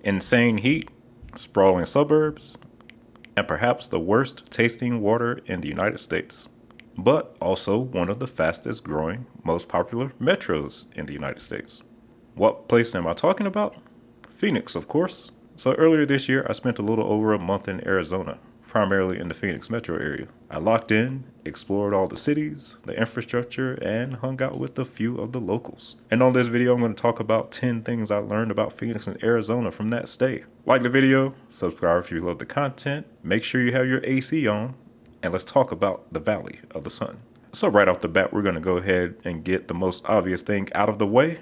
insane heat, sprawling suburbs, and perhaps the worst tasting water in the United States, but also one of the fastest growing, most popular metros in the United States. What place am I talking about? Phoenix, of course. So earlier this year, I spent a little over a month in Arizona, primarily in the Phoenix metro area. I locked in, explored all the cities, the infrastructure, and hung out with a few of the locals. And on this video, I'm going to talk about 10 things I learned about Phoenix and Arizona from that stay. Like the video, subscribe if you love the content, make sure you have your AC on, and let's talk about the Valley of the Sun. So right off the bat, we're going to go ahead and get the most obvious thing out of the way,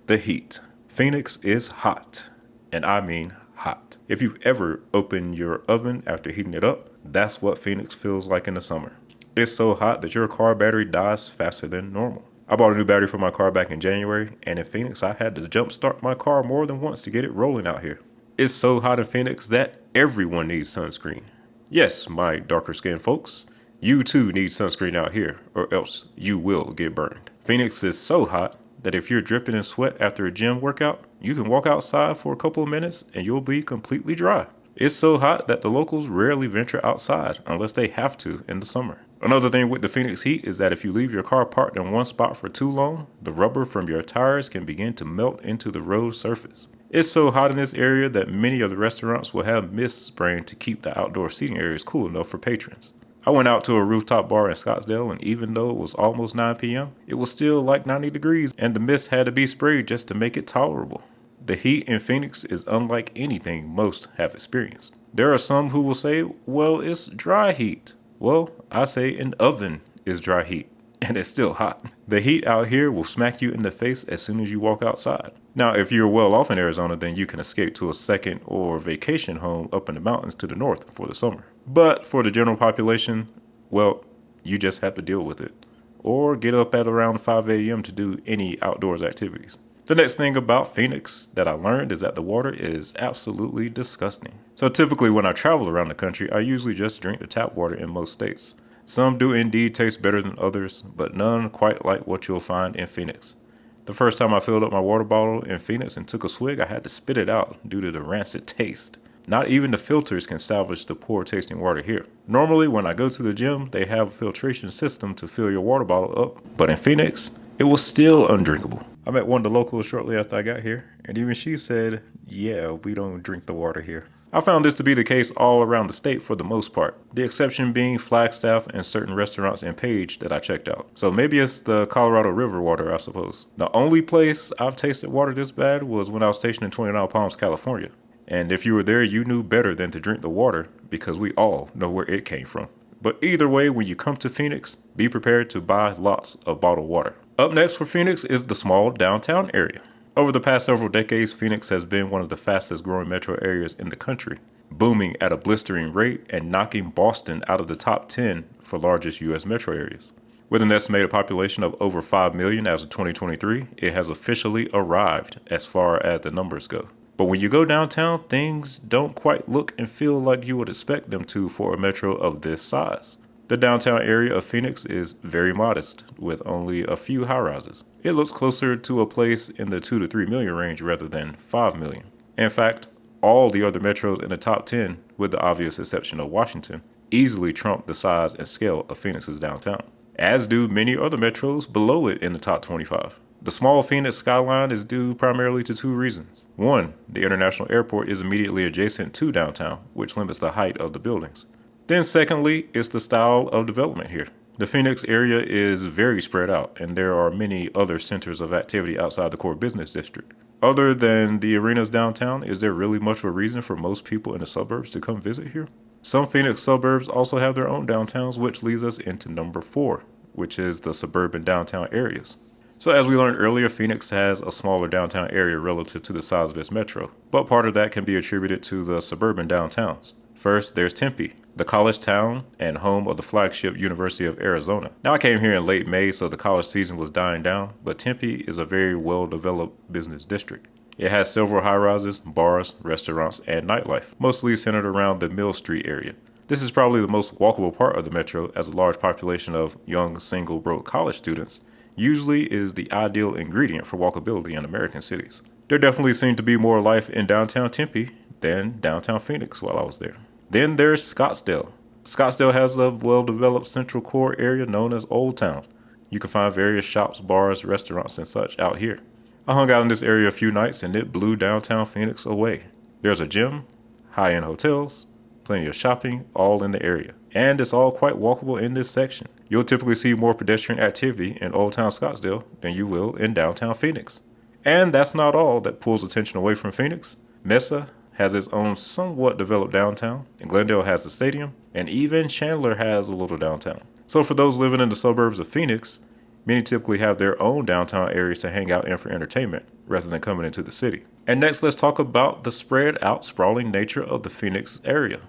the heat. Phoenix is hot, and I mean hot. If you've ever opened your oven after heating it up, that's what Phoenix feels like in the summer. It's so hot that your car battery dies faster than normal. I bought a new battery for my car back in January, and in Phoenix I had to jump start my car more than once to get it rolling out here. It's so hot in Phoenix that everyone needs sunscreen. Yes, my darker skinned folks, you too need sunscreen out here, or else you will get burned. Phoenix is so hot that if you're dripping in sweat after a gym workout, you can walk outside for a couple of minutes and you'll be completely dry. It's so hot that the locals rarely venture outside unless they have to in the summer. Another thing with the Phoenix heat is that if you leave your car parked in one spot for too long, the rubber from your tires can begin to melt into the road surface. It's so hot in this area that many of the restaurants will have mist spraying to keep the outdoor seating areas cool enough for patrons. I went out to a rooftop bar in Scottsdale, and even though it was almost 9 p.m., it was still like 90 degrees, and the mist had to be sprayed just to make it tolerable. The heat in Phoenix is unlike anything most have experienced. There are some who will say, well, it's dry heat. Well, I say an oven is dry heat, and it's still hot. The heat out here will smack you in the face as soon as you walk outside. Now, if you're well off in Arizona, then you can escape to a second or vacation home up in the mountains to the north for the summer. But for the general population, well, you just have to deal with it. Or get up at around 5 a.m. to do any outdoors activities. The next thing about Phoenix that I learned is that the water is absolutely disgusting. So typically when I travel around the country, I usually just drink the tap water in most states. Some do indeed taste better than others, but none quite like what you'll find in Phoenix. The first time I filled up my water bottle in Phoenix and took a swig, I had to spit it out due to the rancid taste. Not even the filters can salvage the poor tasting water here. Normally when I go to the gym, they have a filtration system to fill your water bottle up, but in Phoenix, it was still undrinkable. I met one of the locals shortly after I got here, and even she said, yeah, we don't drink the water here. I found this to be the case all around the state for the most part, the exception being Flagstaff and certain restaurants in Page that I checked out. So maybe it's the Colorado River water, I suppose. The only place I've tasted water this bad was when I was stationed in 29 Palms, California. And if you were there, you knew better than to drink the water because we all know where it came from. But either way, when you come to Phoenix, be prepared to buy lots of bottled water. Up next for Phoenix is the small downtown area. Over the past several decades, Phoenix has been one of the fastest growing metro areas in the country, booming at a blistering rate and knocking Boston out of the top 10 for largest U.S. metro areas. With an estimated population of over 5 million as of 2023, it has officially arrived as far as the numbers go. But when you go downtown, things don't quite look and feel like you would expect them to for a metro of this size. The downtown area of Phoenix is very modest, with only a few high-rises. It looks closer to a place in the 2 to 3 million range rather than 5 million. In fact, all the other metros in the top 10, with the obvious exception of Washington, easily trump the size and scale of Phoenix's downtown, as do many other metros below it in the top 25. The small Phoenix skyline is due primarily to 2 reasons. One, the international airport is immediately adjacent to downtown, which limits the height of the buildings. Then secondly, it's the style of development here. The Phoenix area is very spread out, and there are many other centers of activity outside the core business district. Other than the arenas downtown, is there really much of a reason for most people in the suburbs to come visit here? Some Phoenix suburbs also have their own downtowns, which leads us into number 4, which is the suburban downtown areas. So as we learned earlier, Phoenix has a smaller downtown area relative to the size of its metro, but part of that can be attributed to the suburban downtowns. First, there's Tempe, the college town and home of the flagship University of Arizona. Now, I came here in late May, so the college season was dying down, but Tempe is a very well-developed business district. It has several high-rises, bars, restaurants, and nightlife, mostly centered around the Mill Street area. This is probably the most walkable part of the metro, as a large population of young, single, broke college students usually is the ideal ingredient for walkability in American cities. There definitely seemed to be more life in downtown Tempe than downtown Phoenix while I was there. Then there's Scottsdale. Scottsdale has a well-developed central core area known as Old Town. You can find various shops, bars, restaurants, and such out here. I hung out in this area a few nights and it blew downtown Phoenix away. There's a gym, high-end hotels, plenty of shopping, all in the area. And it's all quite walkable in this section. You'll typically see more pedestrian activity in Old Town Scottsdale than you will in downtown Phoenix. And that's not all that pulls attention away from Phoenix. Mesa has its own somewhat developed downtown, and Glendale has the stadium, and even Chandler has a little downtown. So for those living in the suburbs of Phoenix, many typically have their own downtown areas to hang out in for entertainment, rather than coming into the city. And next, let's talk about the spread out, sprawling nature of the Phoenix area.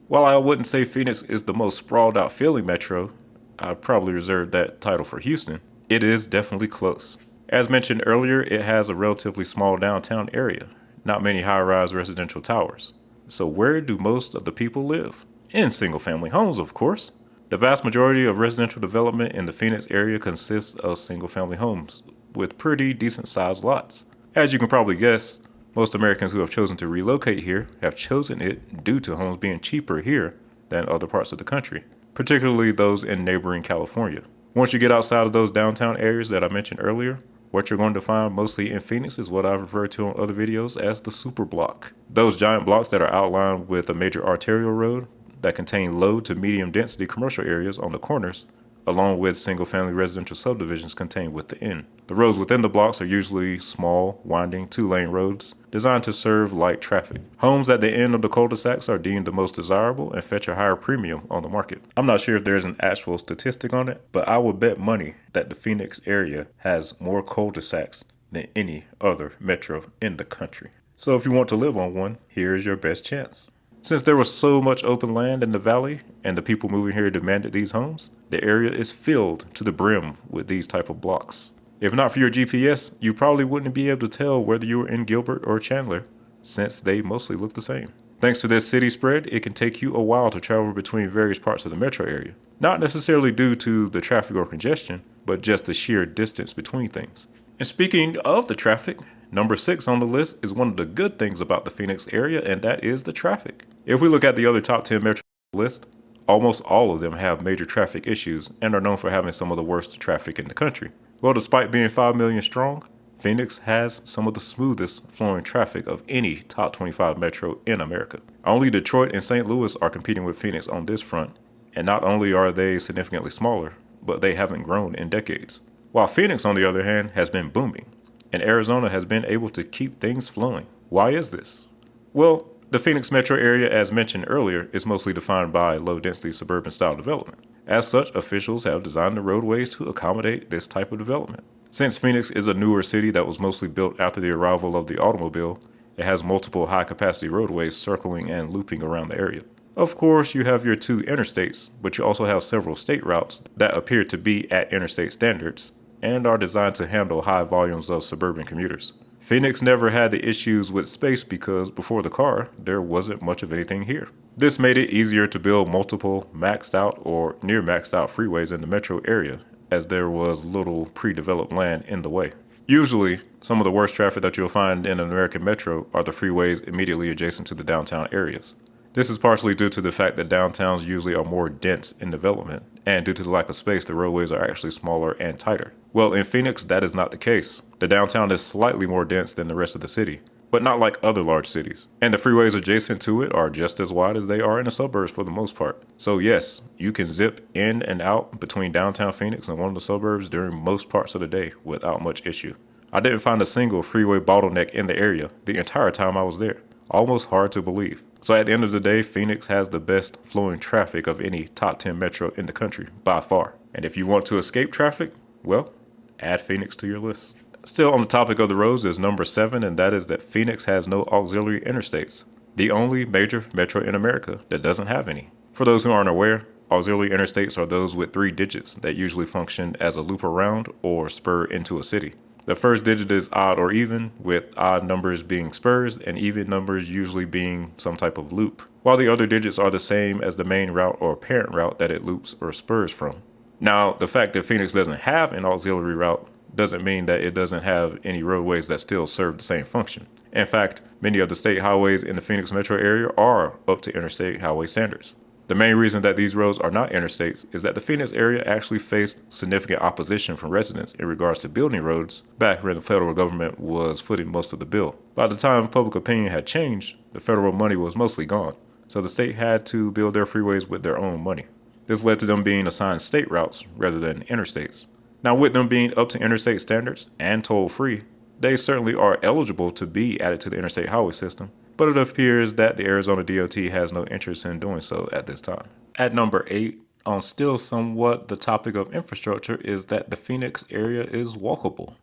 While I wouldn't say Phoenix is the most sprawled out feeling metro, I'd probably reserve that title for Houston, it is definitely close. As mentioned earlier, it has a relatively small downtown area, not many high-rise residential towers. So where do most of the people live? In single-family homes, of course. The vast majority of residential development in the Phoenix area consists of single-family homes with pretty decent-sized lots. As you can probably guess, most Americans who have chosen to relocate here have chosen it due to homes being cheaper here than other parts of the country, particularly those in neighboring California. Once you get outside of those downtown areas that I mentioned earlier, what you're going to find mostly in Phoenix is what I've referred to on other videos as the super block. Those giant blocks that are outlined with a major arterial road that contain low to medium density commercial areas on the corners, along with single-family residential subdivisions contained within. The roads within the blocks are usually small, winding, two-lane roads designed to serve light traffic. Homes at the end of the cul-de-sacs are deemed the most desirable and fetch a higher premium on the market. I'm not sure if there's an actual statistic on it, but I would bet money that the Phoenix area has more cul-de-sacs than any other metro in the country. So if you want to live on one, here's your best chance. Since there was so much open land in the valley and the people moving here demanded these homes, the area is filled to the brim with these type of blocks. If not for your GPS, you probably wouldn't be able to tell whether you were in Gilbert or Chandler, since they mostly look the same. Thanks to this city spread, it can take you a while to travel between various parts of the metro area. Not necessarily due to the traffic or congestion, but just the sheer distance between things. And speaking of the traffic, number 6 on the list is one of the good things about the Phoenix area, and that is the traffic. If we look at the other top 10 metro list, almost all of them have major traffic issues and are known for having some of the worst traffic in the country. Well, despite being 5 million strong, Phoenix has some of the smoothest flowing traffic of any top 25 metro in America. Only Detroit and St. Louis are competing with Phoenix on this front, and not only are they significantly smaller, but they haven't grown in decades. While Phoenix, on the other hand, has been booming, and Arizona has been able to keep things flowing. Why is this? Well, the Phoenix metro area, as mentioned earlier, is mostly defined by low-density suburban style development. As such, officials have designed the roadways to accommodate this type of development. Since Phoenix is a newer city that was mostly built after the arrival of the automobile, it has multiple high-capacity roadways circling and looping around the area. Of course, you have your 2 interstates, but you also have several state routes that appear to be at interstate standards and are designed to handle high volumes of suburban commuters. Phoenix never had the issues with space because before the car, there wasn't much of anything here. This made it easier to build multiple maxed out or near maxed out freeways in the metro area, as there was little pre-developed land in the way. Usually, some of the worst traffic that you'll find in an American metro are the freeways immediately adjacent to the downtown areas. This is partially due to the fact that downtowns usually are more dense in development, and due to the lack of space, the roadways are actually smaller and tighter. Well, in Phoenix, that is not the case. The downtown is slightly more dense than the rest of the city, but not like other large cities. And the freeways adjacent to it are just as wide as they are in the suburbs for the most part. So yes, you can zip in and out between downtown Phoenix and one of the suburbs during most parts of the day without much issue. I didn't find a single freeway bottleneck in the area the entire time I was there. Almost hard to believe. So at the end of the day, Phoenix has the best flowing traffic of any top 10 metro in the country by far. And if you want to escape traffic, well, add Phoenix to your list. Still on the topic of the roads is number 7, and that is that Phoenix has no auxiliary interstates. The only major metro in America that doesn't have any. For those who aren't aware, auxiliary interstates are those with 3 digits that usually function as a loop around or spur into a city. The first digit is odd or even, with odd numbers being spurs and even numbers usually being some type of loop, while the other digits are the same as the main route or parent route that it loops or spurs from. Now, the fact that Phoenix doesn't have an auxiliary route doesn't mean that it doesn't have any roadways that still serve the same function. In fact, many of the state highways in the Phoenix metro area are up to interstate highway standards. The main reason that these roads are not interstates is that the Phoenix area actually faced significant opposition from residents in regards to building roads back when the federal government was footing most of the bill. By the time public opinion had changed, the federal money was mostly gone, so the state had to build their freeways with their own money. This led to them being assigned state routes rather than interstates. Now, with them being up to interstate standards and toll-free, they certainly are eligible to be added to the interstate highway system, but it appears that the Arizona DOT has no interest in doing so at this time. At number 8, on still somewhat the topic of infrastructure, is that the Phoenix area is walkable.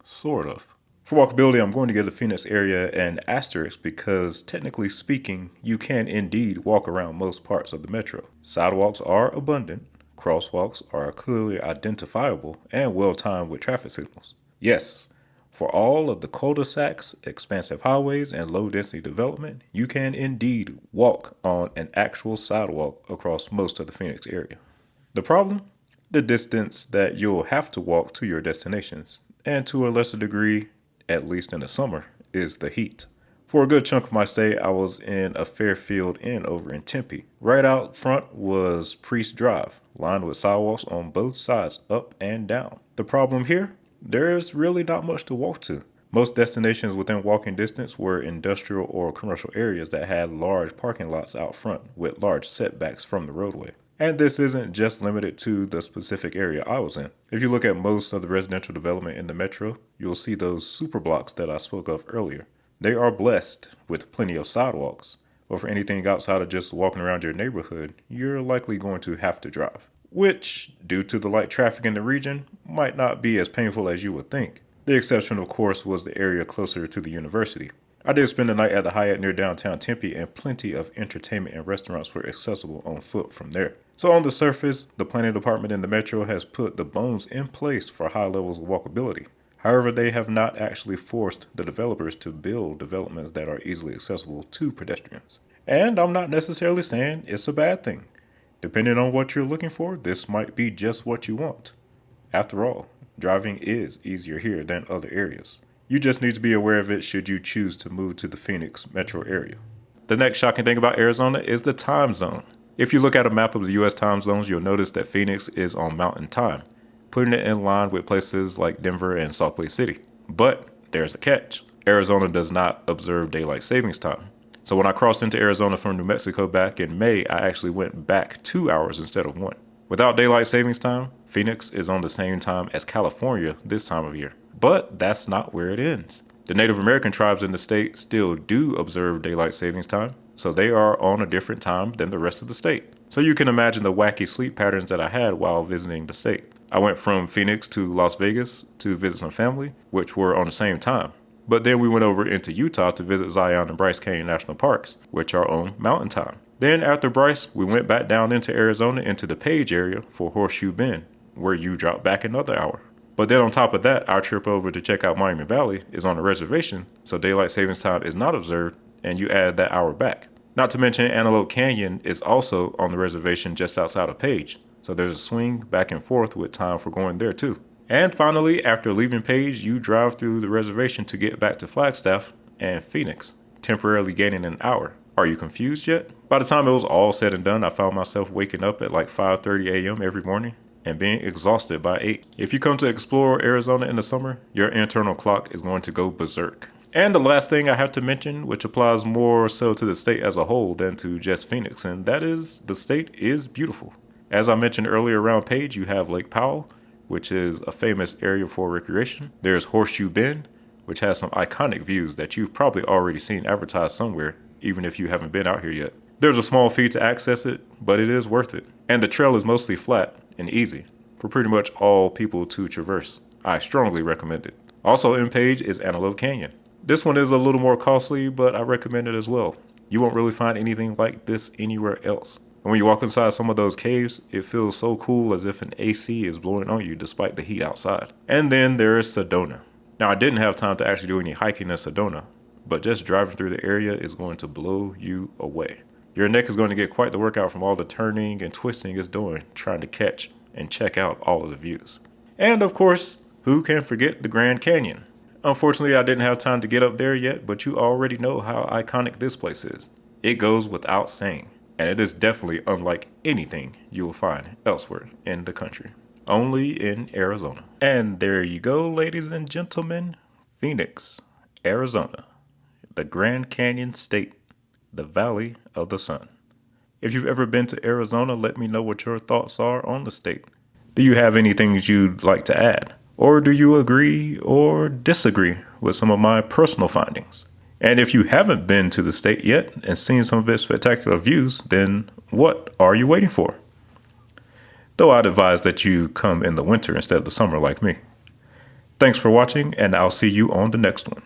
Sort of. For walkability, I'm going to give the Phoenix area an asterisk because, technically speaking, you can indeed walk around most parts of the metro. Sidewalks are abundant, crosswalks are clearly identifiable, and well timed with traffic signals. Yes, for all of the cul-de-sacs, expansive highways, and low-density development, you can indeed walk on an actual sidewalk across most of the Phoenix area. The problem? The distance that you'll have to walk to your destinations, and to a lesser degree, at least in the summer, is the heat. For a good chunk of my stay, I was in a Fairfield Inn over in Tempe. Right out front was Priest Drive, lined with sidewalks on both sides, up and down. The problem here? There's really not much to walk to. Most destinations within walking distance were industrial or commercial areas that had large parking lots out front with large setbacks from the roadway. And this isn't just limited to the specific area I was in. If you look at most of the residential development in the metro, you'll see those super blocks that I spoke of earlier. They are blessed with plenty of sidewalks, but for anything outside of just walking around your neighborhood, you're likely going to have to drive, which, due to the light traffic in the region, might not be as painful as you would think. The exception, of course, was the area closer to the university. I did spend the night at the Hyatt near downtown Tempe, and plenty of entertainment and restaurants were accessible on foot from there. So on the surface, the planning department in the metro has put the bones in place for high levels of walkability. However, they have not actually forced the developers to build developments that are easily accessible to pedestrians. And I'm not necessarily saying it's a bad thing. Depending on what you're looking for, this might be just what you want. After all, driving is easier here than other areas. You just need to be aware of it should you choose to move to the Phoenix metro area. The next shocking thing about Arizona is the time zone. If you look at a map of the US time zones, you'll notice that Phoenix is on Mountain Time, putting it in line with places like Denver and Salt Lake City. But there's a catch. Arizona does not observe daylight savings time. So when I crossed into Arizona from New Mexico back in May, I actually went back 2 hours instead of 1. Without daylight savings time, Phoenix is on the same time as California this time of year. But that's not where it ends. The Native American tribes in the state still do observe daylight savings time, so they are on a different time than the rest of the state. So you can imagine the wacky sleep patterns that I had while visiting the state. I went from Phoenix to Las Vegas to visit some family, which were on the same time. But then we went over into Utah to visit Zion and Bryce Canyon National Parks, which are on Mountain Time. Then after Bryce, we went back down into Arizona into the Page area for Horseshoe Bend, where you drop back another hour. But then on top of that, our trip over to check out Miami Valley is on a reservation, so daylight savings time is not observed, and you add that hour back. Not to mention Antelope Canyon is also on the reservation just outside of Page, so there's a swing back and forth with time for going there too. And finally, after leaving Page, you drive through the reservation to get back to Flagstaff and Phoenix, temporarily gaining an hour. Are you confused yet? By the time it was all said and done, I found myself waking up at like 5:30 a.m. every morning and being exhausted by 8. If you come to explore Arizona in the summer, your internal clock is going to go berserk. And the last thing I have to mention, which applies more so to the state as a whole than to just Phoenix, and that is the state is beautiful. As I mentioned earlier, around Page, you have Lake Powell, which is a famous area for recreation. There's Horseshoe Bend, which has some iconic views that you've probably already seen advertised somewhere, even if you haven't been out here yet. There's a small fee to access it, but it is worth it. And the trail is mostly flat and easy for pretty much all people to traverse. I strongly recommend it. Also in Page is Antelope Canyon. This one is a little more costly, but I recommend it as well. You won't really find anything like this anywhere else. And when you walk inside some of those caves, it feels so cool as if an AC is blowing on you despite the heat outside. And then there is Sedona. Now I didn't have time to actually do any hiking in Sedona, but just driving through the area is going to blow you away. Your neck is going to get quite the workout from all the turning and twisting it's doing, trying to catch and check out all of the views. And of course, Who can forget the Grand Canyon? Unfortunately, I didn't have time to get up there yet, but you already know how iconic this place is. It goes without saying, and it is definitely unlike anything you will find elsewhere in the country. Only in Arizona. And there you go, ladies and gentlemen. Phoenix, Arizona. The Grand Canyon State. The Valley of the Sun. If you've ever been to Arizona, let me know what your thoughts are on the state. Do you have any things you'd like to add? Or do you agree or disagree with some of my personal findings? And if you haven't been to the state yet and seen some of its spectacular views, then what are you waiting for? Though I'd advise that you come in the winter instead of the summer like me. Thanks for watching, and I'll see you on the next one.